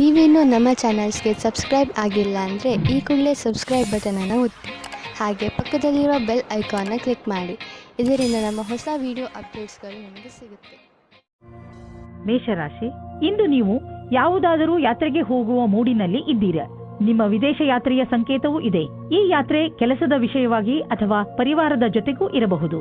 ನೀವೇನೂ ನಮ್ಮ ಚಾನಲ್ಸ್ಗೆ ಸಬ್ಸ್ಕ್ರೈಬ್ ಆಗಿಲ್ಲ ಅಂದರೆ ಈ ಕೂಡಲೇ ಸಬ್ಸ್ಕ್ರೈಬ್ ಬಟನನ್ನು ಒತ್ತಿ ಹಾಗೆ ಪಕ್ಕದಲ್ಲಿರುವ ಬೆಲ್ ಐಕಾನ್ನ ಕ್ಲಿಕ್ ಮಾಡಿ. ಇದರಿಂದ ನಮ್ಮ ಹೊಸ ವಿಡಿಯೋ ಅಪ್ಡೇಟ್ಸ್ಗಳು ನಿಮಗೆ ಸಿಗುತ್ತೆ. ಮೇಷರಾಶಿ, ಇಂದು ನೀವು ಯಾವುದಾದರೂ ಯಾತ್ರೆಗೆ ಹೋಗುವ ಮೂಡಿನಲ್ಲಿ ಇದ್ದೀರಾ. ನಿಮ್ಮ ವಿದೇಶ ಯಾತ್ರೆಯ ಸಂಕೇತವೂ ಇದೆ. ಈ ಯಾತ್ರೆ ಕೆಲಸದ ವಿಷಯವಾಗಿ ಅಥವಾ ಪರಿವಾರದ ಜೊತೆಗೂ ಇರಬಹುದು.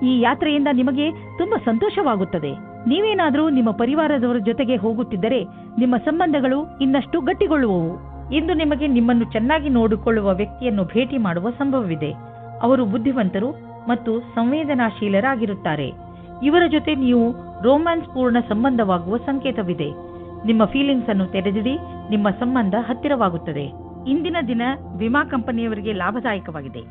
ಈ ಯಾತ್ರೆಯಿಂದ ನಿಮಗೆ ತುಂಬಾ ಸಂತೋಷವಾಗುತ್ತದೆ. ನೀವೇನಾದರೂ ನಿಮ್ಮ ಪರಿವಾರದವರ ಜೊತೆಗೆ ಹೋಗುತ್ತಿದ್ದರೆ ನಿಮ್ಮ ಸಂಬಂಧಗಳು ಇನ್ನಷ್ಟು ಗಟ್ಟಿಗೊಳ್ಳುವವು. ಇಂದು ನಿಮಗೆ ನಿಮ್ಮನ್ನು ಚೆನ್ನಾಗಿ ನೋಡಿಕೊಳ್ಳುವ ವ್ಯಕ್ತಿಯನ್ನು ಭೇಟಿ ಮಾಡುವ ಸಂಭವವಿದೆ. ಅವರು ಬುದ್ಧಿವಂತರು ಮತ್ತು ಸಂವೇದನಾಶೀಲರಾಗಿರುತ್ತಾರೆ. ಇವರ ಜೊತೆ ನೀವು ರೋಮ್ಯಾನ್ಸ್ ಪೂರ್ಣ ಸಂಬಂಧವಾಗುವ ಸಂಕೇತವಿದೆ. ನಿಮ್ಮ ಫೀಲಿಂಗ್ಸ್ ಅನ್ನು ತೆರೆದಿಡಿ, ನಿಮ್ಮ ಸಂಬಂಧ ಹತ್ತಿರವಾಗುತ್ತದೆ. ಇಂದಿನ ದಿನ ವಿಮಾ ಕಂಪನಿಯವರಿಗೆ ಲಾಭದಾಯಕವಾಗಿದೆ.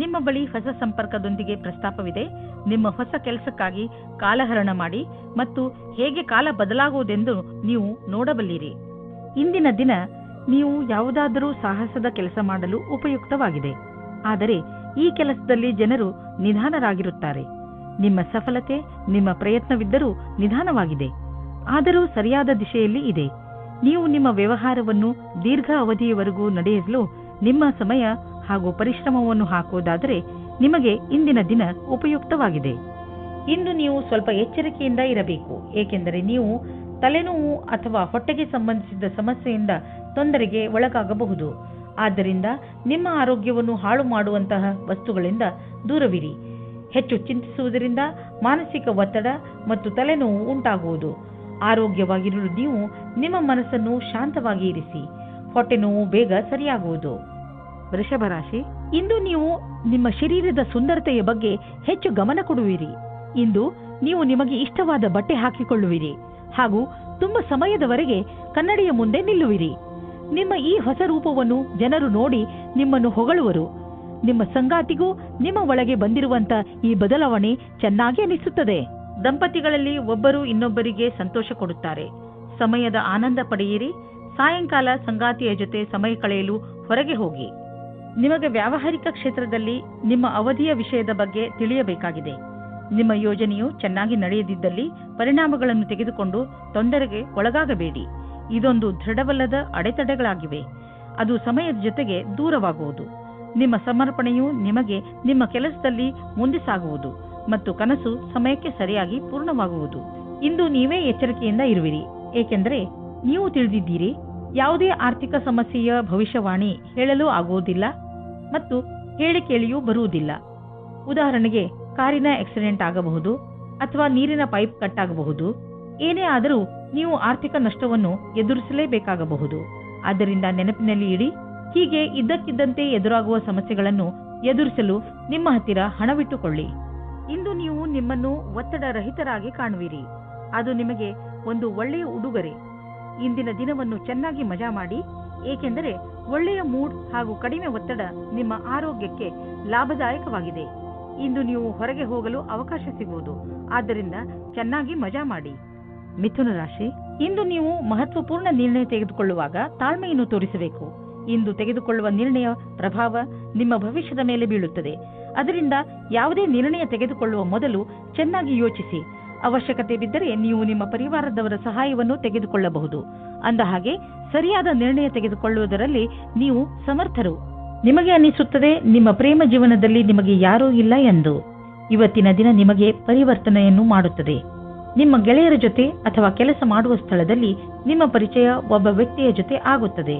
ನಿಮ್ಮ ಬಳಿ ಹೊಸ ಸಂಪರ್ಕದೊಂದಿಗೆ ಪ್ರಸ್ತಾಪವಿದೆ. ನಿಮ್ಮ ಹೊಸ ಕೆಲಸಕ್ಕಾಗಿ ಕಾಲಹರಣ ಮಾಡಿ ಮತ್ತು ಹೇಗೆ ಕಾಲ ಬದಲಾಗುವುದೆಂದು ನೀವು ನೋಡಬಲ್ಲಿರಿ. ಇಂದಿನ ದಿನ ನೀವು ಯಾವುದಾದರೂ ಸಾಹಸದ ಕೆಲಸ ಮಾಡಲು ಉಪಯುಕ್ತವಾಗಿದೆ. ಆದರೆ ಈ ಕೆಲಸದಲ್ಲಿ ಜನರು ನಿಧಾನರಾಗಿರುತ್ತಾರೆ. ನಿಮ್ಮ ಸಫಲತೆ ನಿಮ್ಮ ಪ್ರಯತ್ನವಿದ್ದರೂ ನಿಧಾನವಾಗಿದೆ, ಆದರೂ ಸರಿಯಾದ ದಿಶೆಯಲ್ಲಿ ಇದೆ. ನೀವು ನಿಮ್ಮ ವ್ಯವಹಾರವನ್ನು ದೀರ್ಘ ಅವಧಿಯವರೆಗೂ ನಡೆಸಲು ನಿಮ್ಮ ಸಮಯ ಹಾಗೂ ಪರಿಶ್ರಮವನ್ನು ಹಾಕುವುದಾದರೆ ನಿಮಗೆ ಇಂದಿನ ದಿನ ಉಪಯುಕ್ತವಾಗಿದೆ. ಇಂದು ನೀವು ಸ್ವಲ್ಪ ಎಚ್ಚರಿಕೆಯಿಂದ ಇರಬೇಕು, ಏಕೆಂದರೆ ನೀವು ತಲೆನೋವು ಅಥವಾ ಹೊಟ್ಟೆಗೆ ಸಂಬಂಧಿಸಿದ ಸಮಸ್ಯೆಯಿಂದ ತೊಂದರೆಗೆ ಒಳಗಾಗಬಹುದು. ಆದ್ದರಿಂದ ನಿಮ್ಮ ಆರೋಗ್ಯವನ್ನು ಹಾಳು ಮಾಡುವಂತಹ ವಸ್ತುಗಳಿಂದ ದೂರವಿರಿ. ಹೆಚ್ಚು ಚಿಂತಿಸುವುದರಿಂದ ಮಾನಸಿಕ ಒತ್ತಡ ಮತ್ತು ತಲೆನೋವು ಉಂಟಾಗುವುದು. ಆರೋಗ್ಯವಾಗಿರಲು ನೀವು ನಿಮ್ಮ ಮನಸ್ಸನ್ನು ಶಾಂತವಾಗಿ ಇರಿಸಿ. ಹೊಟ್ಟೆ ನೋವು ಬೇಗ ಸರಿಯಾಗುವುದು. ವೃಷಭ ರಾಶಿ, ಇಂದು ನೀವು ನಿಮ್ಮ ಶರೀರದ ಸುಂದರತೆಯ ಬಗ್ಗೆ ಹೆಚ್ಚು ಗಮನ ಕೊಡುವಿರಿ. ಇಂದು ನೀವು ನಿಮಗೆ ಇಷ್ಟವಾದ ಬಟ್ಟೆ ಹಾಕಿಕೊಳ್ಳುವಿರಿ ಹಾಗೂ ತುಂಬಾ ಸಮಯದವರೆಗೆ ಕನ್ನಡಿಯ ಮುಂದೆ ನಿಲ್ಲುವಿರಿ. ನಿಮ್ಮ ಈ ಹೊಸ ರೂಪವನ್ನು ಜನರು ನೋಡಿ ನಿಮ್ಮನ್ನು ಹೊಗಳುವರು. ನಿಮ್ಮ ಸಂಗಾತಿಗೂ ನಿಮ್ಮ ಒಳಗೆ ಬಂದಿರುವಂತ ಈ ಬದಲಾವಣೆ ಚೆನ್ನಾಗಿ ಅನಿಸುತ್ತದೆ. ದಂಪತಿಗಳಲ್ಲಿ ಒಬ್ಬರು ಇನ್ನೊಬ್ಬರಿಗೆ ಸಂತೋಷ ಕೊಡುತ್ತಾರೆ. ಸಮಯದ ಆನಂದ ಪಡೆಯಿರಿ. ಸಾಯಂಕಾಲ ಸಂಗಾತಿಯ ಜೊತೆ ಸಮಯ ಕಳೆಯಲು ಹೊರಗೆ ಹೋಗಿ. ನಿಮಗೆ ವ್ಯಾವಹಾರಿಕ ಕ್ಷೇತ್ರದಲ್ಲಿ ನಿಮ್ಮ ಅವಧಿಯ ವಿಷಯದ ಬಗ್ಗೆ ತಿಳಿಯಬೇಕಾಗಿದೆ. ನಿಮ್ಮ ಯೋಜನೆಯು ಚೆನ್ನಾಗಿ ನಡೆಯದಿದ್ದಲ್ಲಿ ಪರಿಣಾಮಗಳನ್ನು ತೆಗೆದುಕೊಂಡು ತೊಂದರೆಗೆ ಒಳಗಾಗಬೇಡಿ. ಇದೊಂದು ದೃಢವಲ್ಲದ ಅಡೆತಡೆಗಳಾಗಿವೆ. ಅದು ಸಮಯದ ಜೊತೆಗೆ ದೂರವಾಗುವುದು. ನಿಮ್ಮ ಸಮರ್ಪಣೆಯು ನಿಮಗೆ ನಿಮ್ಮ ಕೆಲಸದಲ್ಲಿ ಮುಂದೆ ಸಾಗುವುದು ಮತ್ತು ಕನಸು ಸಮಯಕ್ಕೆ ಸರಿಯಾಗಿ ಪೂರ್ಣವಾಗುವುದು. ಇಂದು ನೀವೇ ಎಚ್ಚರಿಕೆಯಿಂದ ಇರುವಿರಿ, ಏಕೆಂದರೆ ನೀವು ತಿಳಿದಿದ್ದೀರಿ ಯಾವುದೇ ಆರ್ಥಿಕ ಸಮಸ್ಯೆಯ ಭವಿಷ್ಯವಾಣಿ ಹೇಳಲು ಆಗುವುದಿಲ್ಲ ಮತ್ತು ಹೇಳಿ ಕೇಳಿಯೂ ಬರುವುದಿಲ್ಲ. ಉದಾಹರಣೆಗೆ ಕಾರಿನ ಆಕ್ಸಿಡೆಂಟ್ ಆಗಬಹುದು ಅಥವಾ ನೀರಿನ ಪೈಪ್ ಕಟ್ ಆಗಬಹುದು. ಏನೇ ಆದರೂ ನೀವು ಆರ್ಥಿಕ ನಷ್ಟವನ್ನು ಎದುರಿಸಲೇಬೇಕಾಗಬಹುದು. ಆದ್ದರಿಂದ ನೆನಪಿನಲ್ಲಿ ಇಡಿ, ಹೀಗೆ ಇದ್ದಕ್ಕಿದ್ದಂತೆ ಎದುರಾಗುವ ಸಮಸ್ಯೆಗಳನ್ನು ಎದುರಿಸಲು ನಿಮ್ಮ ಹತ್ತಿರ ಹಣವಿಟ್ಟುಕೊಳ್ಳಿ. ಇಂದು ನೀವು ನಿಮ್ಮನ್ನು ಒತ್ತಡ ರಹಿತರಾಗಿ ಕಾಣುವಿರಿ. ಅದು ನಿಮಗೆ ಒಂದು ಒಳ್ಳೆಯ ಉಡುಗೊರೆ. ಇಂದಿನ ದಿನವನ್ನು ಚೆನ್ನಾಗಿ ಮಜಾ ಮಾಡಿ, ಏಕೆಂದರೆ ಒಳ್ಳೆಯ ಮೂಡ್ ಹಾಗೂ ಕಡಿಮೆ ಒತ್ತಡ ನಿಮ್ಮ ಆರೋಗ್ಯಕ್ಕೆ ಲಾಭದಾಯಕವಾಗಿದೆ. ಇಂದು ನೀವು ಹೊರಗೆ ಹೋಗಲು ಅವಕಾಶ ಸಿಗುವುದು, ಆದ್ದರಿಂದ ಚೆನ್ನಾಗಿ ಮಜಾ ಮಾಡಿ. ಮಿಥುನ ರಾಶಿ, ಇಂದು ನೀವು ಮಹತ್ವಪೂರ್ಣ ನಿರ್ಣಯ ತೆಗೆದುಕೊಳ್ಳುವಾಗ ತಾಳ್ಮೆಯನ್ನು ತೋರಿಸಬೇಕು. ಇಂದು ತೆಗೆದುಕೊಳ್ಳುವ ನಿರ್ಣಯ ಪ್ರಭಾವ ನಿಮ್ಮ ಭವಿಷ್ಯದ ಮೇಲೆ ಬೀಳುತ್ತದೆ. ಅದರಿಂದ ಯಾವುದೇ ನಿರ್ಣಯ ತೆಗೆದುಕೊಳ್ಳುವ ಮೊದಲು ಚೆನ್ನಾಗಿ ಯೋಚಿಸಿ. ಅವಶ್ಯಕತೆ ಬಿದ್ದರೆ ನೀವು ನಿಮ್ಮ ಪರಿವಾರದವರ ಸಹಾಯವನ್ನು ತೆಗೆದುಕೊಳ್ಳಬಹುದು. ಅಂದಹಾಗೆ ಸರಿಯಾದ ನಿರ್ಣಯ ತೆಗೆದುಕೊಳ್ಳುವುದರಲ್ಲಿ ನೀವು ಸಮರ್ಥರು. ನಿಮಗೆ ಅನಿಸುತ್ತದೆ ನಿಮ್ಮ ಪ್ರೇಮ ಜೀವನದಲ್ಲಿ ನಿಮಗೆ ಯಾರೂ ಇಲ್ಲ ಎಂದು. ಇವತ್ತಿನ ದಿನ ನಿಮಗೆ ಪರಿವರ್ತನೆಯನ್ನು ಮಾಡುತ್ತದೆ. ನಿಮ್ಮ ಗೆಳೆಯರ ಜೊತೆ ಅಥವಾ ಕೆಲಸ ಮಾಡುವ ಸ್ಥಳದಲ್ಲಿ ನಿಮ್ಮ ಪರಿಚಯ ಒಬ್ಬ ವ್ಯಕ್ತಿಯ ಜೊತೆ ಆಗುತ್ತದೆ.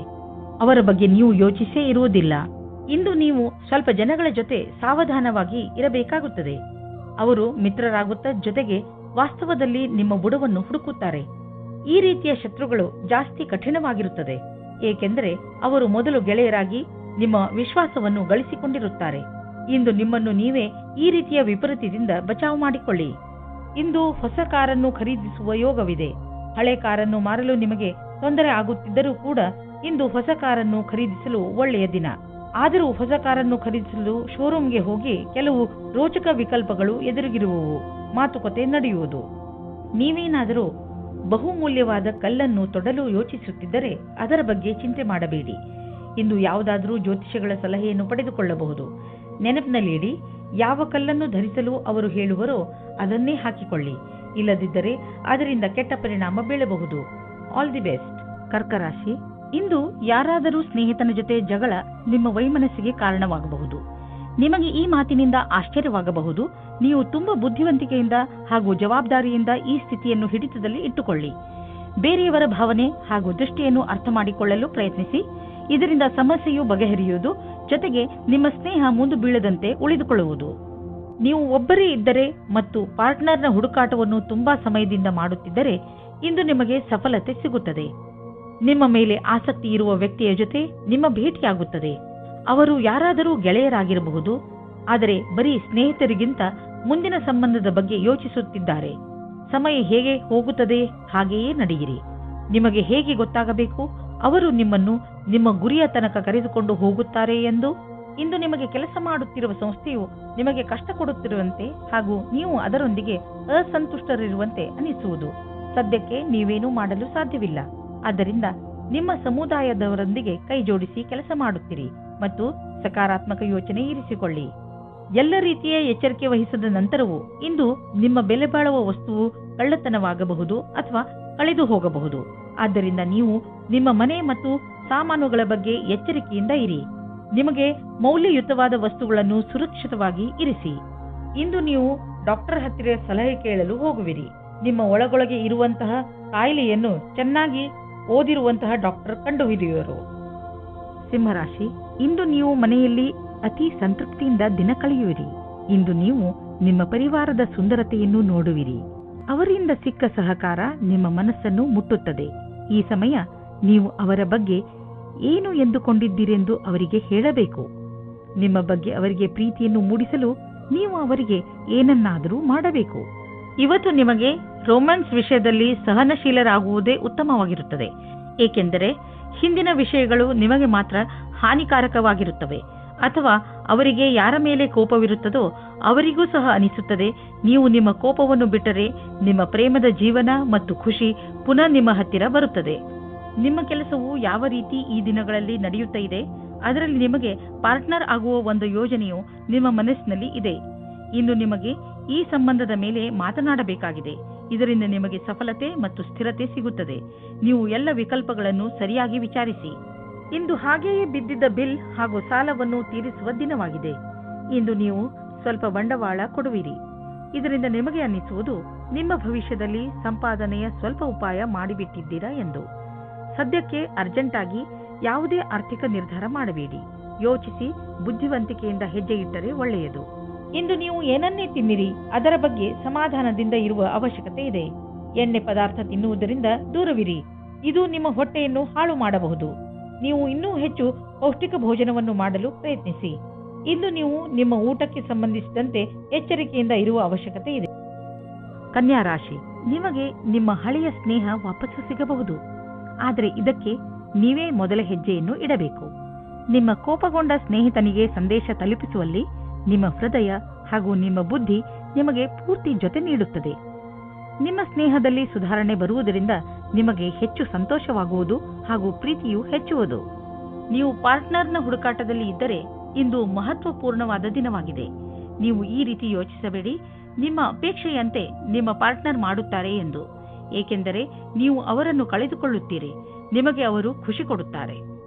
ಅವರ ಬಗ್ಗೆ ನೀವು ಯೋಚಿಸೇ ಇರುವುದಿಲ್ಲ. ಇಂದು ನೀವು ಸ್ವಲ್ಪ ಜನಗಳ ಜೊತೆ ಸಾವಧಾನವಾಗಿ ಇರಬೇಕಾಗುತ್ತದೆ. ಅವರು ಮಿತ್ರರಾಗುತ್ತಾ ಜೊತೆಗೆ ವಾಸ್ತವದಲ್ಲಿ ನಿಮ್ಮ ಬುಡವನ್ನು ಹುಡುಕುತ್ತಾರೆ. ಈ ರೀತಿಯ ಶತ್ರುಗಳು ಜಾಸ್ತಿ ಕಠಿಣವಾಗಿರುತ್ತದೆ, ಏಕೆಂದರೆ ಅವರು ಮೊದಲು ಗೆಳೆಯರಾಗಿ ನಿಮ್ಮ ವಿಶ್ವಾಸವನ್ನು ಗಳಿಸಿಕೊಂಡಿರುತ್ತಾರೆ. ಇಂದು ನಿಮ್ಮನ್ನು ನೀವೇ ಈ ರೀತಿಯ ವಿಪರೀತದಿಂದ ಬಚಾವ್ ಮಾಡಿಕೊಳ್ಳಿ. ಇಂದು ಹೊಸ ಕಾರನ್ನು ಖರೀದಿಸುವ ಯೋಗವಿದೆ. ಹಳೆ ಕಾರನ್ನು ಮಾರಲು ನಿಮಗೆ ತೊಂದರೆ ಆಗುತ್ತಿದ್ದರೂ ಕೂಡ ಇಂದು ಹೊಸ ಕಾರನ್ನು ಖರೀದಿಸಲು ಒಳ್ಳೆಯ ದಿನ. ಆದರೂ ಹೊಸ ಕಾರನ್ನು ಖರೀದಿಸಲು ಶೋರೂಮ್ಗೆ ಹೋಗಿ ಕೆಲವು ರೋಚಕ ವಿಕಲ್ಪಗಳು ಎದುರಿಗಿರುವವು. ಮಾತುಕತೆ ನಡೆಯುವುದು. ನೀವೇನಾದರೂ ಬಹುಮೂಲ್ಯವಾದ ಕಲ್ಲನ್ನು ತೊಡಲು ಯೋಚಿಸುತ್ತಿದ್ದರೆ ಅದರ ಬಗ್ಗೆ ಚಿಂತೆ ಮಾಡಬೇಡಿ. ಇಂದು ಯಾವುದಾದರೂ ಜ್ಯೋತಿಷಿಗಳ ಸಲಹೆಯನ್ನು ಪಡೆದುಕೊಳ್ಳಬಹುದು. ನೆನಪಿನಲ್ಲಿ ಇಡಿ, ಯಾವ ಕಲ್ಲನ್ನು ಧರಿಸಲು ಅವರು ಹೇಳುವರೋ ಅದನ್ನೇ ಹಾಕಿಕೊಳ್ಳಿ. ಇಲ್ಲದಿದ್ದರೆ ಅದರಿಂದ ಕೆಟ್ಟ ಪರಿಣಾಮ ಬೀಳಬಹುದು. All the best. ಕರ್ಕ ರಾಶಿ, ಇಂದು ಯಾರಾದರೂ ಸ್ನೇಹಿತನ ಜೊತೆ ಜಗಳ ನಿಮ್ಮ ವೈಮನಸ್ಸಿಗೆ ಕಾರಣವಾಗಬಹುದು. ನಿಮಗೆ ಈ ಮಾತಿನಿಂದ ಆಶ್ಚರ್ಯವಾಗಬಹುದು. ನೀವು ತುಂಬಾ ಬುದ್ಧಿವಂತಿಕೆಯಿಂದ ಹಾಗೂ ಜವಾಬ್ದಾರಿಯಿಂದ ಈ ಸ್ಥಿತಿಯನ್ನು ಹಿಡಿತದಲ್ಲಿ ಇಟ್ಟುಕೊಳ್ಳಿ. ಬೇರೆಯವರ ಭಾವನೆ ಹಾಗೂ ದೃಷ್ಟಿಯನ್ನು ಅರ್ಥ ಮಾಡಿಕೊಳ್ಳಲು ಪ್ರಯತ್ನಿಸಿ. ಇದರಿಂದ ಸಮಸ್ಯೆಯು ಬಗೆಹರಿಯುವುದು, ಜೊತೆಗೆ ನಿಮ್ಮ ಸ್ನೇಹ ಮುಂದೆ ಬೀಳದಂತೆ ಉಳಿದುಕೊಳ್ಳುವುದು. ನೀವು ಒಬ್ಬರೇ ಇದ್ದರೆ ಮತ್ತು ಪಾರ್ಟ್ನರ್ನ ಹುಡುಕಾಟವನ್ನು ತುಂಬಾ ಸಮಯದಿಂದ ಮಾಡುತ್ತಿದ್ದರೆ ಇಂದು ನಿಮಗೆ ಸಫಲತೆ ಸಿಗುತ್ತದೆ. ನಿಮ್ಮ ಮೇಲೆ ಆಸಕ್ತಿ ಇರುವ ವ್ಯಕ್ತಿಯ ಜೊತೆ ನಿಮ್ಮ ಭೇಟಿಯಾಗುತ್ತದೆ. ಅವರು ಯಾರಾದರೂ ಗೆಳೆಯರಾಗಿರಬಹುದು, ಆದರೆ ಬರೀ ಸ್ನೇಹಿತರಿಗಿಂತ ಮುಂದಿನ ಸಂಬಂಧದ ಬಗ್ಗೆ ಯೋಚಿಸುತ್ತಿದ್ದಾರೆ. ಸಮಯ ಹೇಗೆ ಹೋಗುತ್ತದೆ ಹಾಗೆಯೇ ನಡೆಯಿರಿ. ನಿಮಗೆ ಹೇಗೆ ಗೊತ್ತಾಗಬೇಕು ಅವರು ನಿಮ್ಮನ್ನು ನಿಮ್ಮ ಗುರಿಯ ತನಕ ಕರೆದುಕೊಂಡು ಹೋಗುತ್ತಾರೆ ಎಂದು? ಇಂದು ನಿಮಗೆ ಕೆಲಸ ಮಾಡುತ್ತಿರುವ ಸಂಸ್ಥೆಯು ನಿಮಗೆ ಕಷ್ಟ ಕೊಡುತ್ತಿರುವಂತೆ ಹಾಗೂ ನೀವು ಅದರೊಂದಿಗೆ ಅಸಂತುಷ್ಟರಿರುವಂತೆ ಅನಿಸುವುದು. ಸದ್ಯಕ್ಕೆ ನೀವೇನೂ ಮಾಡಲು ಸಾಧ್ಯವಿಲ್ಲ. ಆದ್ದರಿಂದ ನಿಮ್ಮ ಸಮುದಾಯದವರೊಂದಿಗೆ ಕೈ ಜೋಡಿಸಿ ಕೆಲಸ ಮಾಡುತ್ತೀರಿ ಮತ್ತು ಸಕಾರಾತ್ಮಕ ಯೋಚನೆ ಇರಿಸಿಕೊಳ್ಳಿ. ಎಲ್ಲ ರೀತಿಯ ಎಚ್ಚರಿಕೆ ವಹಿಸಿದ ನಂತರವೂ ಇಂದು ನಿಮ್ಮ ಬೆಲೆ ಬಾಳುವ ವಸ್ತುವು ಕಳ್ಳತನವಾಗಬಹುದು ಅಥವಾ ಕಳೆದು ಹೋಗಬಹುದು. ಆದ್ದರಿಂದ ನೀವು ನಿಮ್ಮ ಮನೆ ಮತ್ತು ಸಾಮಾನುಗಳ ಬಗ್ಗೆ ಎಚ್ಚರಿಕೆಯಿಂದ ಇರಿ. ನಿಮಗೆ ಮೌಲ್ಯಯುತವಾದ ವಸ್ತುಗಳನ್ನು ಸುರಕ್ಷಿತವಾಗಿ ಇರಿಸಿ. ಇಂದು ನೀವು ಡಾಕ್ಟರ್ ಹತ್ತಿರ ಸಲಹೆ ಕೇಳಲು ಹೋಗುವಿರಿ. ನಿಮ್ಮ ಒಳಗೊಳಗೆ ಇರುವಂತಹ ಕಾಯಿಲೆಯನ್ನು ಚೆನ್ನಾಗಿ ಓದಿರುವಂತಹ ಡಾಕ್ಟರ್ ಕಂಡುಹಿಡಿಯುವರು. ಸಿಂಹರಾಶಿ, ಇಂದು ನೀವು ಮನೆಯಲ್ಲಿ ಅತಿ ಸಂತೃಪ್ತಿಯಿಂದ ದಿನ ಕಳೆಯುವಿರಿ. ಇಂದು ನೀವು ನಿಮ್ಮ ಪರಿವಾರದ ಸುಂದರತೆಯನ್ನು ನೋಡುವಿರಿ. ಅವರಿಂದ ಸಿಕ್ಕ ಸಹಕಾರ ನಿಮ್ಮ ಮನಸ್ಸನ್ನು ಮುಟ್ಟುತ್ತದೆ. ಈ ಸಮಯ ನೀವು ಅವರ ಬಗ್ಗೆ ಏನು ಎಂದುಕೊಂಡಿದ್ದೀರೆಂದು ಅವರಿಗೆ ಹೇಳಬೇಕು. ನಿಮ್ಮ ಬಗ್ಗೆ ಅವರಿಗೆ ಪ್ರೀತಿಯನ್ನು ಮೂಡಿಸಲು ನೀವು ಅವರಿಗೆ ಏನನ್ನಾದರೂ ಮಾಡಬೇಕು. ಇವತ್ತು ನಿಮಗೆ ರೊಮ್ಯಾನ್ಸ್ ವಿಷಯದಲ್ಲಿ ಸಹನಶೀಲರಾಗುವುದೇ ಉತ್ತಮವಾಗಿರುತ್ತದೆ. ಏಕೆಂದರೆ ಹಿಂದಿನ ವಿಷಯಗಳು ನಿಮಗೆ ಮಾತ್ರ ಹಾನಿಕಾರಕವಾಗಿರುತ್ತವೆ, ಅಥವಾ ಅವರಿಗೆ ಯಾರ ಮೇಲೆ ಕೋಪವಿರುತ್ತದೋ ಅವರಿಗೂ ಸಹ ಅನಿಸುತ್ತದೆ. ನೀವು ನಿಮ್ಮ ಕೋಪವನ್ನು ಬಿಟ್ಟರೆ ನಿಮ್ಮ ಪ್ರೇಮದ ಜೀವನ ಮತ್ತು ಖುಷಿ ಪುನಃ ನಿಮ್ಮ ಹತ್ತಿರ ಬರುತ್ತದೆ. ನಿಮ್ಮ ಕೆಲಸವು ಯಾವ ರೀತಿ ಈ ದಿನಗಳಲ್ಲಿ ನಡೆಯುತ್ತಾ ಇದೆ, ಅದರಲ್ಲಿ ನಿಮಗೆ ಪಾರ್ಟ್ನರ್ ಆಗುವ ಒಂದು ಯೋಜನೆಯು ನಿಮ್ಮ ಮನಸ್ಸಿನಲ್ಲಿ ಇದೆ. ಇಂದು ನಿಮಗೆ ಈ ಸಂಬಂಧದ ಮೇಲೆ ಮಾತನಾಡಬೇಕಾಗಿದೆ. ಇದರಿಂದ ನಿಮಗೆ ಸಫಲತೆ ಮತ್ತು ಸ್ಥಿರತೆ ಸಿಗುತ್ತದೆ. ನೀವು ಎಲ್ಲ ವಿಕಲ್ಪಗಳನ್ನು ಸರಿಯಾಗಿ ವಿಚಾರಿಸಿ. ಇಂದು ಹಾಗೆಯೇ ಬಿದ್ದಿದ್ದ ಬಿಲ್ ಹಾಗೂ ಸಾಲವನ್ನು ತೀರಿಸುವ ದಿನವಾಗಿದೆ. ಇಂದು ನೀವು ಸ್ವಲ್ಪ ಬಂಡವಾಳ ಕೊಡುವಿರಿ. ಇದರಿಂದ ನಿಮಗೆ ಅನ್ನಿಸುವುದು ನಿಮ್ಮ ಭವಿಷ್ಯದಲ್ಲಿ ಸಂಪಾದನೆಯ ಸ್ವಲ್ಪ ಉಪಾಯ ಮಾಡಿಬಿಟ್ಟಿದ್ದೀರಾ ಎಂದು. ಸದ್ಯಕ್ಕೆ ಅರ್ಜೆಂಟ್ ಆಗಿ ಯಾವುದೇ ಆರ್ಥಿಕ ನಿರ್ಧಾರ ಮಾಡಬೇಡಿ. ಯೋಚಿಸಿ ಬುದ್ಧಿವಂತಿಕೆಯಿಂದ ಹೆಜ್ಜೆ ಇಟ್ಟರೆ ಒಳ್ಳೆಯದು. ಇಂದು ನೀವು ಏನನ್ನೇ ತಿನ್ನಿರಿ, ಅದರ ಬಗ್ಗೆ ಸಮಾಧಾನದಿಂದ ಇರುವ ಅವಶ್ಯಕತೆ ಇದೆ. ಎಣ್ಣೆ ಪದಾರ್ಥ ತಿನ್ನುವುದರಿಂದ ದೂರವಿರಿ. ಇದು ನಿಮ್ಮ ಹೊಟ್ಟೆಯನ್ನು ಹಾಳು ಮಾಡಬಹುದು. ನೀವು ಇನ್ನೂ ಹೆಚ್ಚು ಪೌಷ್ಟಿಕ ಭೋಜನವನ್ನು ಮಾಡಲು ಪ್ರಯತ್ನಿಸಿ. ಇಂದು ನೀವು ನಿಮ್ಮ ಊಟಕ್ಕೆ ಸಂಬಂಧಿಸಿದಂತೆ ಎಚ್ಚರಿಕೆಯಿಂದ ಇರುವ ಅವಶ್ಯಕತೆ ಇದೆ. ಕನ್ಯಾ ರಾಶಿ, ನಿಮಗೆ ನಿಮ್ಮ ಹಳೆಯ ಸ್ನೇಹ ವಾಪಸ್ಸು ಸಿಗಬಹುದು. ಆದರೆ ಇದಕ್ಕೆ ನೀವೇ ಮೊದಲ ಹೆಜ್ಜೆಯನ್ನು ಇಡಬೇಕು. ನಿಮ್ಮ ಕೋಪಗೊಂಡ ಸ್ನೇಹಿತನಿಗೆ ಸಂದೇಶ ತಲುಪಿಸುವಲ್ಲಿ ನಿಮ್ಮ ಹೃದಯ ಹಾಗೂ ನಿಮ್ಮ ಬುದ್ಧಿ ನಿಮಗೆ ಪೂರ್ತಿ ಜೊತೆ ನೀಡುತ್ತದೆ. ನಿಮ್ಮ ಸ್ನೇಹದಲ್ಲಿ ಸುಧಾರಣೆ ಬರುವುದರಿಂದ ನಿಮಗೆ ಹೆಚ್ಚು ಸಂತೋಷವಾಗುವುದು ಹಾಗೂ ಪ್ರೀತಿಯು ಹೆಚ್ಚುವುದು. ನೀವು ಪಾರ್ಟ್ನರ್ನ ಹುಡುಕಾಟದಲ್ಲಿ ಇದ್ದರೆ ಇಂದು ಮಹತ್ವಪೂರ್ಣವಾದ ದಿನವಾಗಿದೆ. ನೀವು ಈ ರೀತಿ ಯೋಚಿಸಬೇಡಿ, ನಿಮ್ಮ ಅಪೇಕ್ಷೆಯಂತೆ ನಿಮ್ಮ ಪಾರ್ಟ್ನರ್ ಮಾಡುತ್ತಾರೆ ಎಂದು. ಏಕೆಂದರೆ ನೀವು ಅವರನ್ನು ಕಳೆದುಕೊಳ್ಳುತ್ತೀರಿ. ನಿಮಗೆ ಅವರು ಖುಷಿ ಕೊಡುತ್ತಾರೆ.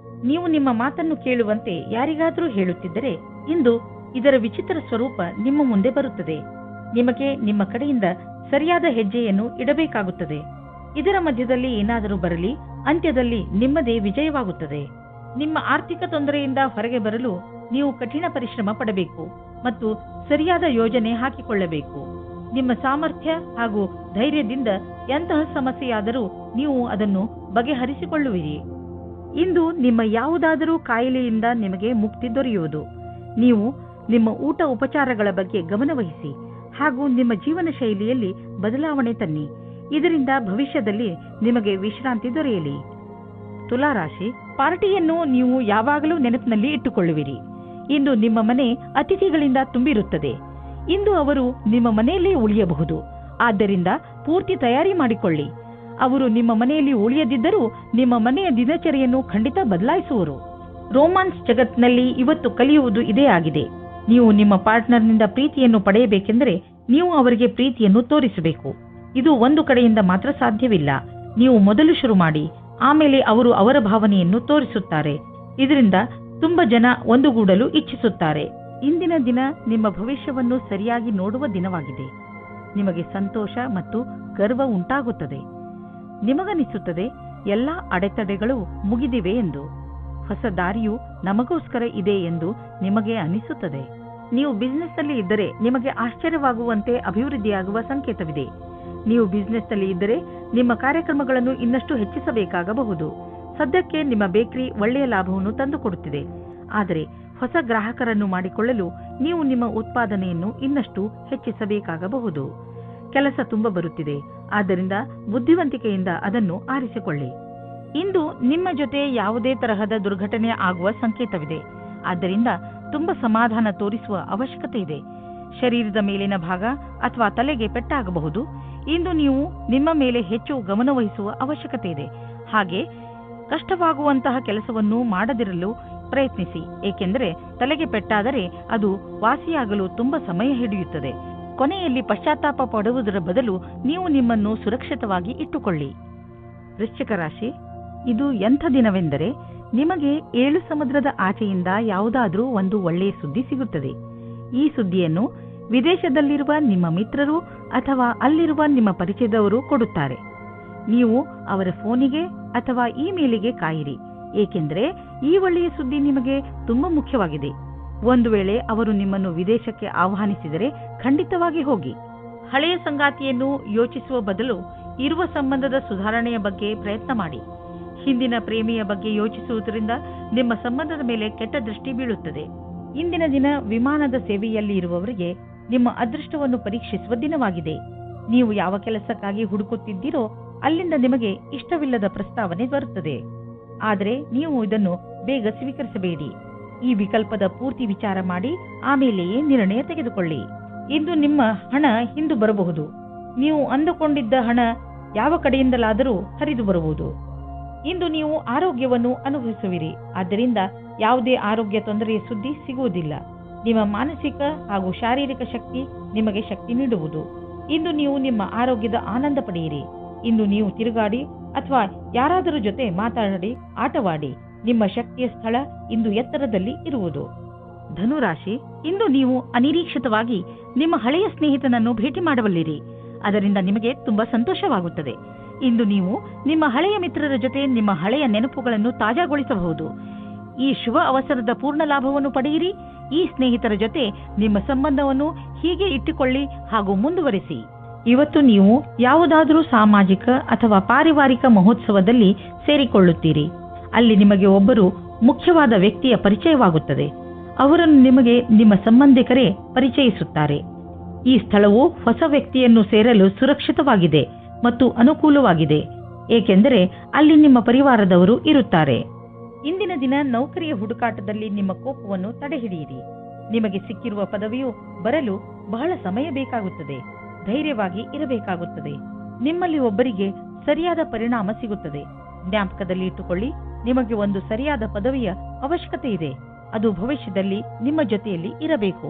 ನೀವು ನಿಮ್ಮ ಮಾತನ್ನು ಕೇಳುವಂತೆ ಯಾರಿಗಾದರೂ ಹೇಳುತ್ತಿದ್ದರೆ ಇಂದು ಇದರ ವಿಚಿತ್ರ ಸ್ವರೂಪ ನಿಮ್ಮ ಮುಂದೆ ಬರುತ್ತದೆ. ನಿಮಗೆ ನಿಮ್ಮ ಕಡೆಯಿಂದ ಸರಿಯಾದ ಹೆಜ್ಜೆಯನ್ನು ಇಡಬೇಕಾಗುತ್ತದೆ. ಇದರ ಮಧ್ಯದಲ್ಲಿ ಏನಾದರೂ ಬರಲಿ, ಅಂತ್ಯದಲ್ಲಿ ನಿಮ್ಮದೇ ವಿಜಯವಾಗುತ್ತದೆ. ನಿಮ್ಮ ಆರ್ಥಿಕ ತೊಂದರೆಯಿಂದ ಹೊರಗೆ ಬರಲು ನೀವು ಕಠಿಣ ಪರಿಶ್ರಮ ಪಡಬೇಕು ಮತ್ತು ಸರಿಯಾದ ಯೋಜನೆ ಹಾಕಿಕೊಳ್ಳಬೇಕು. ನಿಮ್ಮ ಸಾಮರ್ಥ್ಯ ಹಾಗೂ ಧೈರ್ಯದಿಂದ ಎಂತಹ ಸಮಸ್ಯೆಯಾದರೂ ನೀವು ಅದನ್ನು ಬಗೆಹರಿಸಿಕೊಳ್ಳುವಿರಿ. ಇಂದು ನಿಮ್ಮ ಯಾವುದಾದರೂ ಕಾಯಿಲೆಯಿಂದ ನಿಮಗೆ ಮುಕ್ತಿ ದೊರೆಯುವುದು. ನೀವು ನಿಮ್ಮ ಊಟ ಉಪಚಾರಗಳ ಬಗ್ಗೆ ಗಮನವಹಿಸಿ ಹಾಗೂ ನಿಮ್ಮ ಜೀವನ ಶೈಲಿಯಲ್ಲಿ ಬದಲಾವಣೆ ತನ್ನಿ. ಇದರಿಂದ ಭವಿಷ್ಯದಲ್ಲಿ ನಿಮಗೆ ವಿಶ್ರಾಂತಿ ದೊರೆಯಲಿ. ತುಲಾರಾಶಿ, ಪಾರ್ಟಿಯನ್ನು ನೀವು ಯಾವಾಗಲೂ ನೆನಪಿನಲ್ಲಿ ಇಟ್ಟುಕೊಳ್ಳುವಿರಿ. ಇಂದು ನಿಮ್ಮ ಮನೆ ಅತಿಥಿಗಳಿಂದ ತುಂಬಿರುತ್ತದೆ. ಇಂದು ಅವರು ನಿಮ್ಮ ಮನೆಯಲ್ಲೇ ಉಳಿಯಬಹುದು. ಆದ್ದರಿಂದ ಪೂರ್ತಿ ತಯಾರಿ ಮಾಡಿಕೊಳ್ಳಿ. ಅವರು ನಿಮ್ಮ ಮನೆಯಲ್ಲಿ ಉಳಿಯದಿದ್ದರೂ ನಿಮ್ಮ ಮನೆಯ ದಿನಚರಿಯನ್ನು ಖಂಡಿತ ಬದಲಾಯಿಸುವರು. ರೋಮಾನ್ಸ್ ಜಗತ್ತಿನಲ್ಲಿ ಇವತ್ತು ಕಲಿಯುವುದು ಇದೇ ಆಗಿದೆ. ನೀವು ನಿಮ್ಮ ಪಾರ್ಟ್ನರ್ನಿಂದ ಪ್ರೀತಿಯನ್ನು ಪಡೆಯಬೇಕೆಂದರೆ ನೀವು ಅವರಿಗೆ ಪ್ರೀತಿಯನ್ನು ತೋರಿಸಬೇಕು. ಇದು ಒಂದು ಕಡೆಯಿಂದ ಮಾತ್ರ ಸಾಧ್ಯವಿಲ್ಲ. ನೀವು ಮೊದಲು ಶುರು ಮಾಡಿ, ಆಮೇಲೆ ಅವರು ಅವರ ಭಾವನೆಯನ್ನು ತೋರಿಸುತ್ತಾರೆ. ಇದರಿಂದ ತುಂಬಾ ಜನ ಒಂದುಗೂಡಲು ಇಚ್ಛಿಸುತ್ತಾರೆ. ಇಂದಿನ ದಿನ ನಿಮ್ಮ ಭವಿಷ್ಯವನ್ನು ಸರಿಯಾಗಿ ನೋಡುವ ದಿನವಾಗಿದೆ. ನಿಮಗೆ ಸಂತೋಷ ಮತ್ತು ಗರ್ವ ಉಂಟಾಗುತ್ತದೆ. ನಿಮಗನಿಸುತ್ತದೆ ಎಲ್ಲ ಅಡೆತಡೆಗಳು ಮುಗಿದಿವೆ ಎಂದು. ಹೊಸ ದಾರಿಯು ನಮಗೋಸ್ಕರ ಇದೆ ಎಂದು ನಿಮಗೆ ಅನಿಸುತ್ತದೆ. ನೀವು ಬಿಸ್ನೆಸ್ನಲ್ಲಿ ಇದ್ದರೆ ನಿಮಗೆ ಆಶ್ಚರ್ಯವಾಗುವಂತೆ ಅಭಿವೃದ್ಧಿಯಾಗುವ ಸಂಕೇತವಿದೆ. ನೀವು ಬಿಸ್ನೆಸ್ನಲ್ಲಿ ಇದ್ದರೆ ನಿಮ್ಮ ಕಾರ್ಯಕ್ರಮಗಳನ್ನು ಇನ್ನಷ್ಟು ಹೆಚ್ಚಿಸಬೇಕಾಗಬಹುದು. ಸದ್ಯಕ್ಕೆ ನಿಮ್ಮ ಬೇಕರಿ ಒಳ್ಳೆಯ ಲಾಭವನ್ನು ತಂದುಕೊಡುತ್ತಿದೆ. ಆದರೆ ಹೊಸ ಗ್ರಾಹಕರನ್ನು ಮಾಡಿಕೊಳ್ಳಲು ನೀವು ನಿಮ್ಮ ಉತ್ಪಾದನೆಯನ್ನು ಇನ್ನಷ್ಟು ಹೆಚ್ಚಿಸಬೇಕಾಗಬಹುದು. ಕೆಲಸ ತುಂಬ ಬರುತ್ತಿದೆ, ಆದ್ದರಿಂದ ಬುದ್ಧಿವಂತಿಕೆಯಿಂದ ಅದನ್ನು ಆರಿಸಿಕೊಳ್ಳಿ. ಇಂದು ನಿಮ್ಮ ಜೊತೆ ಯಾವುದೇ ತರಹದ ದುರ್ಘಟನೆ ಆಗುವ ಸಂಕೇತವಿದೆ. ಆದ್ದರಿಂದ ತುಂಬಾ ಸಮಾಧಾನ ತೋರಿಸುವ ಅವಶ್ಯಕತೆ ಇದೆ. ಶರೀರದ ಮೇಲಿನ ಭಾಗ ಅಥವಾ ತಲೆಗೆ ಪೆಟ್ಟಾಗಬಹುದು. ಇಂದು ನೀವು ನಿಮ್ಮ ಮೇಲೆ ಹೆಚ್ಚು ಗಮನವಹಿಸುವ ಅವಶ್ಯಕತೆ ಇದೆ. ಹಾಗೆ ಕಷ್ಟವಾಗುವಂತಹ ಕೆಲಸವನ್ನು ಮಾಡದಿರಲು ಪ್ರಯತ್ನಿಸಿ, ಏಕೆಂದರೆ ತಲೆಗೆ ಪೆಟ್ಟಾದರೆ ಅದು ವಾಸಿಯಾಗಲು ತುಂಬಾ ಸಮಯ ಹಿಡಿಯುತ್ತದೆ. ಕೊನೆಯಲ್ಲಿ ಪಶ್ಚಾತ್ತಾಪ ಪಡುವುದರ ಬದಲು ನೀವು ನಿಮ್ಮನ್ನು ಸುರಕ್ಷಿತವಾಗಿ ಇಟ್ಟುಕೊಳ್ಳಿ. ವೃಶ್ಚಿಕ ರಾಶಿ, ಇದು ಎಂಥ ದಿನವೆಂದರೆ ನಿಮಗೆ 7 ಸಮುದ್ರದ ಆಚೆಯಿಂದ ಯಾವುದಾದ್ರೂ ಒಂದು ಒಳ್ಳೆಯ ಸುದ್ದಿ ಸಿಗುತ್ತದೆ. ಈ ಸುದ್ದಿಯನ್ನು ವಿದೇಶದಲ್ಲಿರುವ ನಿಮ್ಮ ಮಿತ್ರರು ಅಥವಾ ಅಲ್ಲಿರುವ ನಿಮ್ಮ ಪರಿಚಯದವರು ಕೊಡುತ್ತಾರೆ. ನೀವು ಅವರ ಫೋನಿಗೆ ಅಥವಾ ಇಮೇಲಿಗೆ ಕಾಯಿರಿ, ಏಕೆಂದರೆ ಈ ಒಳ್ಳೆಯ ಸುದ್ದಿ ನಿಮಗೆ ತುಂಬಾ ಮುಖ್ಯವಾಗಿದೆ. ಒಂದು ವೇಳೆ ಅವರು ನಿಮ್ಮನ್ನು ವಿದೇಶಕ್ಕೆ ಆಹ್ವಾನಿಸಿದರೆ ಖಂಡಿತವಾಗಿ ಹೋಗಿ. ಹಳೆಯ ಸಂಗಾತಿಯನ್ನು ಯೋಚಿಸುವ ಬದಲು ಇರುವ ಸಂಬಂಧದ ಸುಧಾರಣೆಯ ಬಗ್ಗೆ ಪ್ರಯತ್ನ ಮಾಡಿ. ಹಿಂದಿನ ಪ್ರೇಮಿಯ ಬಗ್ಗೆ ಯೋಚಿಸುವುದರಿಂದ ನಿಮ್ಮ ಸಂಬಂಧದ ಮೇಲೆ ಕೆಟ್ಟ ದೃಷ್ಟಿ ಬೀಳುತ್ತದೆ. ಇಂದಿನ ದಿನ ವಿಮಾನದ ಸೇವೆಯಲ್ಲಿ ಇರುವವರಿಗೆ ನಿಮ್ಮ ಅದೃಷ್ಟವನ್ನು ಪರೀಕ್ಷಿಸುವ ದಿನವಾಗಿದೆ. ನೀವು ಯಾವ ಕೆಲಸಕ್ಕಾಗಿ ಹುಡುಕುತ್ತಿದ್ದೀರೋ ಅಲ್ಲಿಂದ ನಿಮಗೆ ಇಷ್ಟವಿಲ್ಲದ ಪ್ರಸ್ತಾವನೆ ಬರುತ್ತದೆ. ಆದರೆ ನೀವು ಇದನ್ನು ಬೇಗ ಸ್ವೀಕರಿಸಬೇಡಿ. ಈ ವಿಕಲ್ಪದ ಪೂರ್ತಿ ವಿಚಾರ ಮಾಡಿ ಆಮೇಲೆಯೇ ನಿರ್ಣಯ ತೆಗೆದುಕೊಳ್ಳಿ. ಇಂದು ನಿಮ್ಮ ಹಣ ಹಿಂದು ಬರಬಹುದು. ನೀವು ಅಂದುಕೊಂಡಿದ್ದ ಹಣ ಯಾವ ಕಡೆಯಿಂದಲಾದರೂ ಹರಿದು ಬರುವುದು. ಇಂದು ನೀವು ಆರೋಗ್ಯವನ್ನು ಅನುಭವಿಸುವಿರಿ. ಆದ್ದರಿಂದ ಯಾವುದೇ ಆರೋಗ್ಯ ತೊಂದರೆಯ ಸುದ್ದಿ ಸಿಗುವುದಿಲ್ಲ. ನಿಮ್ಮ ಮಾನಸಿಕ ಹಾಗೂ ಶಾರೀರಿಕ ಶಕ್ತಿ ನಿಮಗೆ ಶಕ್ತಿ ನೀಡುವುದು. ಇಂದು ನೀವು ನಿಮ್ಮ ಆರೋಗ್ಯದ ಆನಂದ ಪಡೆಯಿರಿ. ಇಂದು ನೀವು ತಿರುಗಾಡಿ ಅಥವಾ ಯಾರಾದರೂ ಜೊತೆ ಮಾತಾಡಿ ಆಟವಾಡಿ. ನಿಮ್ಮ ಶಕ್ತಿಯ ಸ್ಥಳ ಇಂದು ಎತ್ತರದಲ್ಲಿ ಇರುವುದು. ಧನುರಾಶಿ, ಇಂದು ನೀವು ಅನಿರೀಕ್ಷಿತವಾಗಿ ನಿಮ್ಮ ಹಳೆಯ ಸ್ನೇಹಿತನನ್ನು ಭೇಟಿ ಮಾಡಬಲ್ಲಿರಿ. ಅದರಿಂದ ನಿಮಗೆ ತುಂಬಾ ಸಂತೋಷವಾಗುತ್ತದೆ. ಇಂದು ನೀವು ನಿಮ್ಮ ಹಳೆಯ ಮಿತ್ರರ ಜೊತೆ ನಿಮ್ಮ ಹಳೆಯ ನೆನಪುಗಳನ್ನು ತಾಜಾಗೊಳಿಸಬಹುದು. ಈ ಶುಭ ಅವಸರದ ಪೂರ್ಣ ಲಾಭವನ್ನು ಪಡೆಯಿರಿ. ಈ ಸ್ನೇಹಿತರ ಜೊತೆ ನಿಮ್ಮ ಸಂಬಂಧವನ್ನು ಹೀಗೆ ಇಟ್ಟುಕೊಳ್ಳಿ ಹಾಗೂ ಮುಂದುವರಿಸಿ. ಇವತ್ತು ನೀವು ಯಾವುದಾದರೂ ಸಾಮಾಜಿಕ ಅಥವಾ ಪಾರಿವಾರಿಕ ಮಹೋತ್ಸವದಲ್ಲಿ ಸೇರಿಕೊಳ್ಳುತ್ತೀರಿ. ಅಲ್ಲಿ ನಿಮಗೆ ಒಬ್ಬರು ಮುಖ್ಯವಾದ ವ್ಯಕ್ತಿಯ ಪರಿಚಯವಾಗುತ್ತದೆ. ಅವರನ್ನು ನಿಮಗೆ ನಿಮ್ಮ ಸಂಬಂಧಿಕರೇ ಪರಿಚಯಿಸುತ್ತಾರೆ. ಈ ಸ್ಥಳವು ಹೊಸ ವ್ಯಕ್ತಿಯನ್ನು ಸೇರಲು ಸುರಕ್ಷಿತವಾಗಿದೆ ಮತ್ತು ಅನುಕೂಲವಾಗಿದೆ, ಏಕೆಂದರೆ ಅಲ್ಲಿ ನಿಮ್ಮ ಪರಿವಾರದವರು ಇರುತ್ತಾರೆ. ಇಂದಿನ ದಿನ ನೌಕರಿಯ ಹುಡುಕಾಟದಲ್ಲಿ ನಿಮ್ಮ ಕೋಪವನ್ನು ತಡೆಹಿಡಿಯಿರಿ. ನಿಮಗೆ ಸಿಕ್ಕಿರುವ ಪದವಿಯು ಬರಲು ಬಹಳ ಸಮಯ ಬೇಕಾಗುತ್ತದೆ. ಧೈರ್ಯವಾಗಿ ಇರಬೇಕಾಗುತ್ತದೆ. ನಿಮ್ಮಲ್ಲಿ ಒಬ್ಬರಿಗೆ ಸರಿಯಾದ ಪರಿಣಾಮ ಸಿಗುತ್ತದೆ. ಜ್ಞಾಪಕದಲ್ಲಿ ಇಟ್ಟುಕೊಳ್ಳಿ, ನಿಮಗೆ ಒಂದು ಸರಿಯಾದ ಪದವಿಯ ಅವಶ್ಯಕತೆ ಇದೆ. ಅದು ಭವಿಷ್ಯದಲ್ಲಿ ನಿಮ್ಮ ಜೊತೆಯಲ್ಲಿ ಇರಬೇಕು.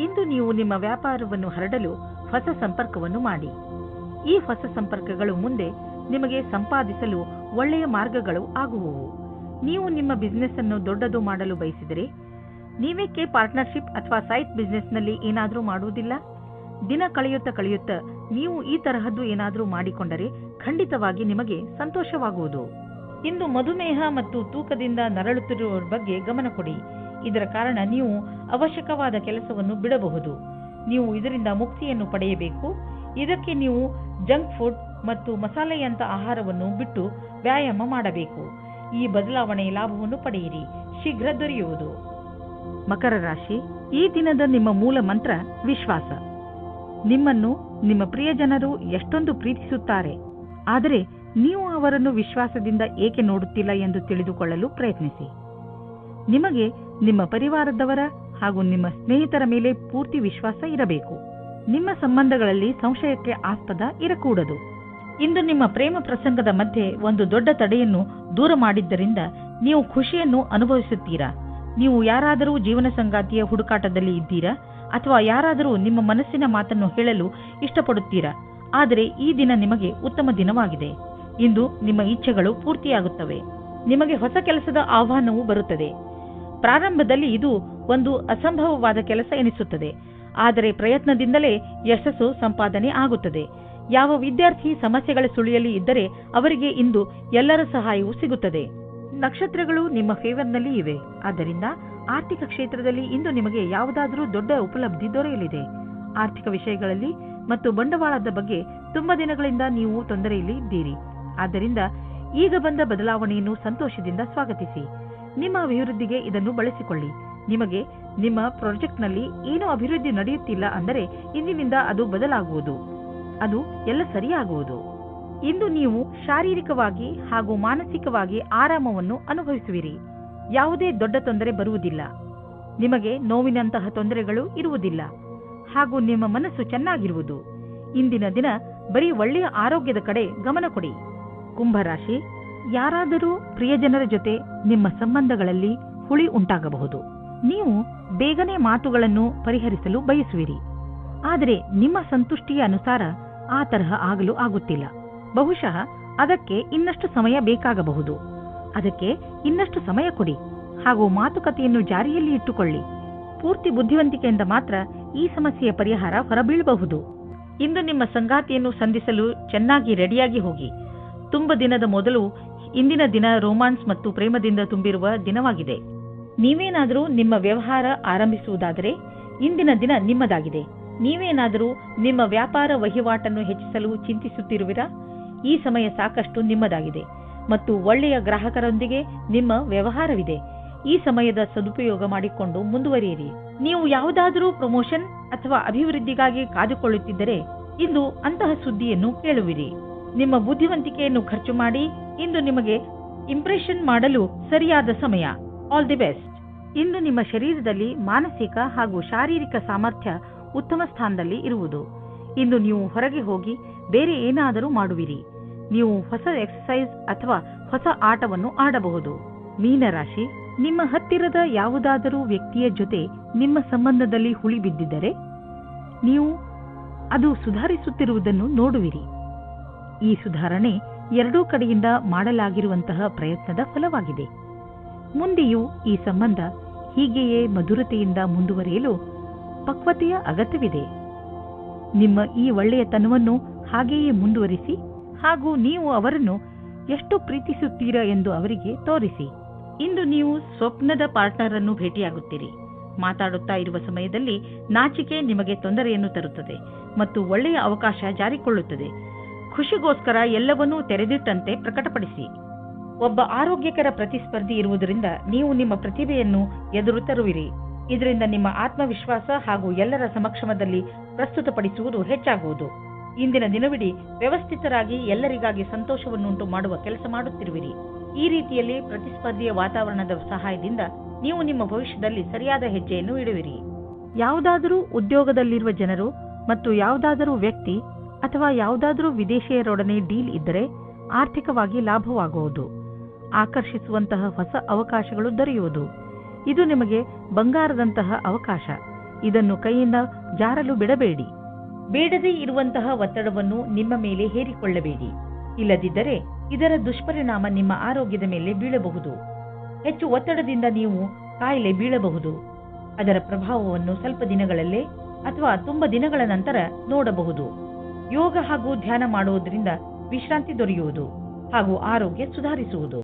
ಇಂದು ನೀವು ನಿಮ್ಮ ವ್ಯಾಪಾರವನ್ನು ಹರಡಲು ಹೊಸ ಸಂಪರ್ಕವನ್ನು ಮಾಡಿ. ಈ ಹೊಸ ಸಂಪರ್ಕಗಳು ಮುಂದೆ ನಿಮಗೆ ಸಂಪಾದಿಸಲು ಒಳ್ಳೆಯ ಮಾರ್ಗಗಳು ಆಗುವವು. ನೀವು ನಿಮ್ಮ ಬಿಸ್ನೆಸ್ ಅನ್ನು ದೊಡ್ಡದು ಮಾಡಲು ಬಯಸಿದರೆ ನೀವೇಕೆ ಪಾರ್ಟ್ನರ್ಶಿಪ್ ಅಥವಾ ಸೈಟ್ ಬಿಸ್ನೆಸ್ನಲ್ಲಿ ಏನಾದರೂ ಮಾಡುವುದಿಲ್ಲ? ದಿನ ಕಳೆಯುತ್ತಾ ನೀವು ಈ ತರಹದ್ದು ಏನಾದರೂ ಮಾಡಿಕೊಂಡರೆ ಖಂಡಿತವಾಗಿ ನಿಮಗೆ ಸಂತೋಷವಾಗುವುದು. ಇಂದು ಮಧುಮೇಹ ಮತ್ತು ತೂಕದಿಂದ ನರಳುತ್ತಿರುವವರ ಬಗ್ಗೆ ಗಮನ ಕೊಡಿ. ಇದರ ಕಾರಣ ನೀವು ಅವಶ್ಯಕವಾದ ಕೆಲಸವನ್ನು ಬಿಡಬಹುದು. ನೀವು ಇದರಿಂದ ಮುಕ್ತಿಯನ್ನು ಪಡೆಯಬೇಕು. ಇದಕ್ಕೆ ನೀವು ಜಂಕ್ ಫುಡ್ ಮತ್ತು ಮಸಾಲೆಯಂತ ಆಹಾರವನ್ನು ಬಿಟ್ಟು ವ್ಯಾಯಾಮ ಮಾಡಬೇಕು. ಈ ಬದಲಾವಣೆಯ ಲಾಭವನ್ನು ಪಡೆಯಿರಿ, ಶೀಘ್ರ ದೊರೆಯುವುದು. ಮಕರ ರಾಶಿ, ಈ ದಿನದ ನಿಮ್ಮ ಮೂಲ ಮಂತ್ರ ವಿಶ್ವಾಸ. ನಿಮ್ಮನ್ನು ನಿಮ್ಮ ಪ್ರಿಯಜನರು ಎಷ್ಟೊಂದು ಪ್ರೀತಿಸುತ್ತಾರೆ, ಆದರೆ ನೀವು ಅವರನ್ನು ವಿಶ್ವಾಸದಿಂದ ಏಕೆ ನೋಡುತ್ತಿಲ್ಲ ಎಂದು ತಿಳಿದುಕೊಳ್ಳಲು ಪ್ರಯತ್ನಿಸಿ. ನಿಮಗೆ ನಿಮ್ಮ ಪರಿವಾರದವರ ಹಾಗೂ ನಿಮ್ಮ ಸ್ನೇಹಿತರ ಮೇಲೆ ಪೂರ್ತಿ ವಿಶ್ವಾಸ ಇರಬೇಕು. ನಿಮ್ಮ ಸಂಬಂಧಗಳಲ್ಲಿ ಸಂಶಯಕ್ಕೆ ಆಸ್ಪದ ಇರಕೂಡದು. ಇಂದು ನಿಮ್ಮ ಪ್ರೇಮ ಪ್ರಸಂಗದ ಮಧ್ಯೆ ಒಂದು ದೊಡ್ಡ ತಡೆಯನ್ನು ದೂರ ಮಾಡಿದ್ದರಿಂದ ನೀವು ಖುಷಿಯನ್ನು ಅನುಭವಿಸುತ್ತೀರಾ. ನೀವು ಯಾರಾದರೂ ಜೀವನ ಸಂಗಾತಿಯ ಹುಡುಕಾಟದಲ್ಲಿ ಇದ್ದೀರಾ ಅಥವಾ ಯಾರಾದರೂ ನಿಮ್ಮ ಮನಸ್ಸಿನ ಮಾತನ್ನು ಹೇಳಲು ಇಷ್ಟಪಡುತ್ತೀರಾ? ಆದರೆ ಈ ದಿನ ನಿಮಗೆ ಉತ್ತಮ ದಿನವಾಗಿದೆ. ಇಂದು ನಿಮ್ಮ ಇಚ್ಛೆಗಳು ಪೂರ್ತಿಯಾಗುತ್ತವೆ. ನಿಮಗೆ ಹೊಸ ಕೆಲಸದ ಆಹ್ವಾನವೂ ಬರುತ್ತದೆ. ಪ್ರಾರಂಭದಲ್ಲಿ ಇದು ಒಂದು ಅಸಂಭವವಾದ ಕೆಲಸ ಎನಿಸುತ್ತದೆ, ಆದರೆ ಪ್ರಯತ್ನದಿಂದಲೇ ಯಶಸ್ಸು ಸಂಪಾದನೆ ಆಗುತ್ತದೆ. ಯಾವ ವಿದ್ಯಾರ್ಥಿ ಸಮಸ್ಯೆಗಳ ಸುಳಿಯಲ್ಲಿ ಇದ್ದರೆ ಅವರಿಗೆ ಇಂದು ಎಲ್ಲರ ಸಹಾಯವೂ ಸಿಗುತ್ತದೆ. ನಕ್ಷತ್ರಗಳು ನಿಮ್ಮ ಫೇವರ್ನಲ್ಲಿ ಇವೆ. ಆದ್ದರಿಂದ ಆರ್ಥಿಕ ಕ್ಷೇತ್ರದಲ್ಲಿ ಇಂದು ನಿಮಗೆ ಯಾವುದಾದರೂ ದೊಡ್ಡ ಉಪಲಬ್ಧಿ ದೊರೆಯಲಿದೆ. ಆರ್ಥಿಕ ವಿಷಯಗಳಲ್ಲಿ ಮತ್ತು ಬಂಡವಾಳದ ಬಗ್ಗೆ ತುಂಬಾ ದಿನಗಳಿಂದ ನೀವು ತೊಂದರೆಯಲ್ಲಿ ಇದ್ದೀರಿ. ಆದ್ದರಿಂದ ಈಗ ಬಂದ ಬದಲಾವಣೆಯನ್ನು ಸಂತೋಷದಿಂದ ಸ್ವಾಗತಿಸಿ. ನಿಮ್ಮ ಅಭಿವೃದ್ಧಿಗೆ ಇದನ್ನು ಬಳಸಿಕೊಳ್ಳಿ. ನಿಮಗೆ ನಿಮ್ಮ ಪ್ರಾಜೆಕ್ಟ್ನಲ್ಲಿ ಏನೋ ಅಭಿವೃದ್ಧಿ ನಡೆಯುತ್ತಿಲ್ಲ ಅಂದರೆ ಇಂದಿನಿಂದ ಅದು ಬದಲಾಗುವುದು. ಅದು ಎಲ್ಲ ಸರಿಯಾಗುವುದು. ಇಂದು ನೀವು ಶಾರೀರಿಕವಾಗಿ ಹಾಗೂ ಮಾನಸಿಕವಾಗಿ ಆರಾಮವನ್ನು ಅನುಭವಿಸುವಿರಿ. ಯಾವುದೇ ದೊಡ್ಡ ತೊಂದರೆ ಬರುವುದಿಲ್ಲ. ನಿಮಗೆ ನೋವಿನಂತಹ ತೊಂದರೆಗಳು ಇರುವುದಿಲ್ಲ ಹಾಗೂ ನಿಮ್ಮ ಮನಸ್ಸು ಚೆನ್ನಾಗಿರುವುದು. ಇಂದಿನ ದಿನ ಬರೀ ಒಳ್ಳೆಯ ಆರೋಗ್ಯದ ಕಡೆ ಗಮನ ಕೊಡಿ. ಕುಂಭರಾಶಿ, ಯಾರಾದರೂ ಪ್ರಿಯಜನರ ಜೊತೆ ನಿಮ್ಮ ಸಂಬಂಧಗಳಲ್ಲಿ ಹುಳಿ ಉಂಟಾಗಬಹುದು. ನೀವು ಬೇಗನೆ ಮಾತುಗಳನ್ನು ಪರಿಹರಿಸಲು ಬಯಸುವಿರಿ, ಆದರೆ ನಿಮ್ಮ ಸಂತುಷ್ಟಿಯ ಅನುಸಾರ ಆ ತರಹ ಆಗಲು ಆಗುತ್ತಿಲ್ಲ. ಬಹುಶಃ ಅದಕ್ಕೆ ಇನ್ನಷ್ಟು ಸಮಯ ಬೇಕಾಗಬಹುದು. ಅದಕ್ಕೆ ಇನ್ನಷ್ಟು ಸಮಯ ಕೊಡಿ ಹಾಗೂ ಮಾತುಕತೆಯನ್ನು ಜಾರಿಯಲ್ಲಿ ಇಟ್ಟುಕೊಳ್ಳಿ. ಪೂರ್ತಿ ಬುದ್ಧಿವಂತಿಕೆಯಿಂದ ಮಾತ್ರ ಈ ಸಮಸ್ಯೆಯ ಪರಿಹಾರ ಹೊರಬೀಳಬಹುದು. ಇಂದು ನಿಮ್ಮ ಸಂಗಾತಿಯನ್ನು ಸಂಧಿಸಲು ಚೆನ್ನಾಗಿ ರೆಡಿಯಾಗಿ ಹೋಗಿ. ತುಂಬ ದಿನದ ಮೊದಲು ಇಂದಿನ ದಿನ ರೋಮಾನ್ಸ್ ಮತ್ತು ಪ್ರೇಮದಿಂದ ತುಂಬಿರುವ ದಿನವಾಗಿದೆ. ನೀವೇನಾದರೂ ನಿಮ್ಮ ವ್ಯವಹಾರ ಆರಂಭಿಸುವುದಾದರೆ ಇಂದಿನ ದಿನ ನಿಮ್ಮದಾಗಿದೆ. ನೀವೇನಾದರೂ ನಿಮ್ಮ ವ್ಯಾಪಾರ ವಹಿವಾಟನ್ನು ಹೆಚ್ಚಿಸಲು ಚಿಂತಿಸುತ್ತಿರುವಿರಾ? ಈ ಸಮಯ ಸಾಕಷ್ಟು ನಿಮ್ಮದಾಗಿದೆ ಮತ್ತು ಒಳ್ಳೆಯ ಗ್ರಾಹಕರೊಂದಿಗೆ ನಿಮ್ಮ ವ್ಯವಹಾರವಿದೆ. ಈ ಸಮಯದ ಸದುಪಯೋಗ ಮಾಡಿಕೊಂಡು ಮುಂದುವರಿಯಿರಿ. ನೀವು ಯಾವುದಾದರೂ ಪ್ರಮೋಷನ್ ಅಥವಾ ಅಭಿವೃದ್ಧಿಗಾಗಿ ಕಾದುಕೊಳ್ಳುತ್ತಿದ್ದರೆ ಇಂದು ಅಂತಹ ಸುದ್ದಿಯನ್ನು ಕೇಳುವಿರಿ. ನಿಮ್ಮ ಬುದ್ಧಿವಂತಿಕೆಯನ್ನು ಖರ್ಚು ಮಾಡಿ. ಇಂದು ನಿಮಗೆ ಇಂಪ್ರೆಷನ್ ಮಾಡಲು ಸರಿಯಾದ ಸಮಯ. All the best. ಇಂದು ನಿಮ್ಮ ಶರೀರದಲ್ಲಿ ಮಾನಸಿಕ ಹಾಗೂ ಶಾರೀರಿಕ ಸಾಮರ್ಥ್ಯ ಉತ್ತಮ ಸ್ಥಾನದಲ್ಲಿ ಇರುವುದು. ಇಂದು ನೀವು ಹೊರಗೆ ಹೋಗಿ ಬೇರೆ ಏನಾದರೂ ಮಾಡುವಿರಿ. ನೀವು ಹೊಸ ಎಕ್ಸರ್ಸೈಸ್ ಅಥವಾ ಹೊಸ ಆಟವನ್ನು ಆಡಬಹುದು. ಮೀನರಾಶಿ, ನಿಮ್ಮ ಹತ್ತಿರದ ಯಾವುದಾದರೂ ವ್ಯಕ್ತಿಯ ಜೊತೆ ನಿಮ್ಮ ಸಂಬಂಧದಲ್ಲಿ ಹುಳಿ ಬಿದ್ದಿದ್ದರೆ ನೀವು ಅದು ಸುಧಾರಿಸುತ್ತಿರುವುದನ್ನು ನೋಡುವಿರಿ. ಈ ಸುಧಾರಣೆ ಎರಡೂ ಕಡೆಯಿಂದ ಮಾಡಲಾಗಿರುವಂತಹ ಪ್ರಯತ್ನದ ಫಲವಾಗಿದೆ. ಮುಂದೆಯೂ ಈ ಸಂಬಂಧ ಹೀಗೆಯೇ ಮಧುರತೆಯಿಂದ ಮುಂದುವರಿಯಲು ಪಕ್ವತೆಯ ಅಗತ್ಯವಿದೆ. ನಿಮ್ಮ ಈ ಒಳ್ಳೆಯತನವನ್ನು ಹಾಗೆಯೇ ಮುಂದುವರಿಸಿ ಹಾಗೂ ನೀವು ಅವರನ್ನು ಎಷ್ಟು ಪ್ರೀತಿಸುತ್ತೀರಾ ಎಂದು ಅವರಿಗೆ ತೋರಿಸಿ. ಇಂದು ನೀವು ಸ್ವಪ್ನದ ಪಾರ್ಟ್ನರ್ ಅನ್ನು ಭೇಟಿಯಾಗುತ್ತೀರಿ. ಮಾತಾಡುತ್ತಾ ಇರುವ ಸಮಯದಲ್ಲಿ ನಾಚಿಕೆ ನಿಮಗೆ ತೊಂದರೆಯನ್ನು ತರುತ್ತದೆ ಮತ್ತು ಒಳ್ಳೆಯ ಅವಕಾಶ ಜಾರಿಕೊಳ್ಳುತ್ತದೆ. ಖುಷಿಗೋಸ್ಕರ ಎಲ್ಲವನ್ನೂ ತೆರೆದಿಟ್ಟಂತೆ ಪ್ರಕಟಪಡಿಸಿ. ಒಬ್ಬ ಆರೋಗ್ಯಕರ ಪ್ರತಿಸ್ಪರ್ಧಿ ಇರುವುದರಿಂದ ನೀವು ನಿಮ್ಮ ಪ್ರತಿಭೆಯನ್ನು ಎದುರು ತರುವಿರಿ. ಇದರಿಂದ ನಿಮ್ಮ ಆತ್ಮವಿಶ್ವಾಸ ಹಾಗೂ ಎಲ್ಲರ ಸಮಕ್ಷಮದಲ್ಲಿ ಪ್ರಸ್ತುತಪಡಿಸುವುದು ಹೆಚ್ಚಾಗುವುದು. ಇಂದಿನ ದಿನವಿಡೀ ವ್ಯವಸ್ಥಿತರಾಗಿ ಎಲ್ಲರಿಗಾಗಿ ಸಂತೋಷವನ್ನುಂಟು ಮಾಡುವ ಕೆಲಸ ಮಾಡುತ್ತಿರುವಿರಿ. ಈ ರೀತಿಯಲ್ಲಿ ಪ್ರತಿಸ್ಪರ್ಧಿಯ ವಾತಾವರಣದ ಸಹಾಯದಿಂದ ನೀವು ನಿಮ್ಮ ಭವಿಷ್ಯದಲ್ಲಿ ಸರಿಯಾದ ಹೆಜ್ಜೆಯನ್ನು ಇಡುವಿರಿ. ಯಾವುದಾದರೂ ಉದ್ಯೋಗದಲ್ಲಿರುವ ಜನರು ಮತ್ತು ಯಾವುದಾದರೂ ವ್ಯಕ್ತಿ ಅಥವಾ ಯಾವುದಾದರೂ ವಿದೇಶಿಯರೊಡನೆ ಡೀಲ್ ಇದ್ದರೆ ಆರ್ಥಿಕವಾಗಿ ಲಾಭವಾಗುವುದು. ಆಕರ್ಷಿಸುವಂತಹ ಹೊಸ ಅವಕಾಶಗಳು ದೊರೆಯುವುದು. ಇದು ನಿಮಗೆ ಬಂಗಾರದಂತಹ ಅವಕಾಶ. ಇದನ್ನು ಕೈಯಿಂದ ಜಾರಲು ಬಿಡಬೇಡಿ. ಬೇಡದೇ ಇರುವಂತಹ ಒತ್ತಡವನ್ನು ನಿಮ್ಮ ಮೇಲೆ ಹೇರಿಕೊಳ್ಳಬೇಡಿ. ಇಲ್ಲದಿದ್ದರೆ ಇದರ ದುಷ್ಪರಿಣಾಮ ನಿಮ್ಮ ಆರೋಗ್ಯದ ಮೇಲೆ ಬೀಳಬಹುದು. ಹೆಚ್ಚು ಒತ್ತಡದಿಂದ ನೀವು ಕಾಯಿಲೆ ಬೀಳಬಹುದು. ಅದರ ಪ್ರಭಾವವನ್ನು ಸ್ವಲ್ಪ ದಿನಗಳಲ್ಲೇ ಅಥವಾ ತುಂಬಾ ದಿನಗಳ ನಂತರ ನೋಡಬಹುದು. ಯೋಗ ಹಾಗೂ ಧ್ಯಾನ ಮಾಡುವುದರಿಂದ ವಿಶ್ರಾಂತಿ ದೊರೆಯುವುದು ಹಾಗೂ ಆರೋಗ್ಯ ಸುಧಾರಿಸುವುದು.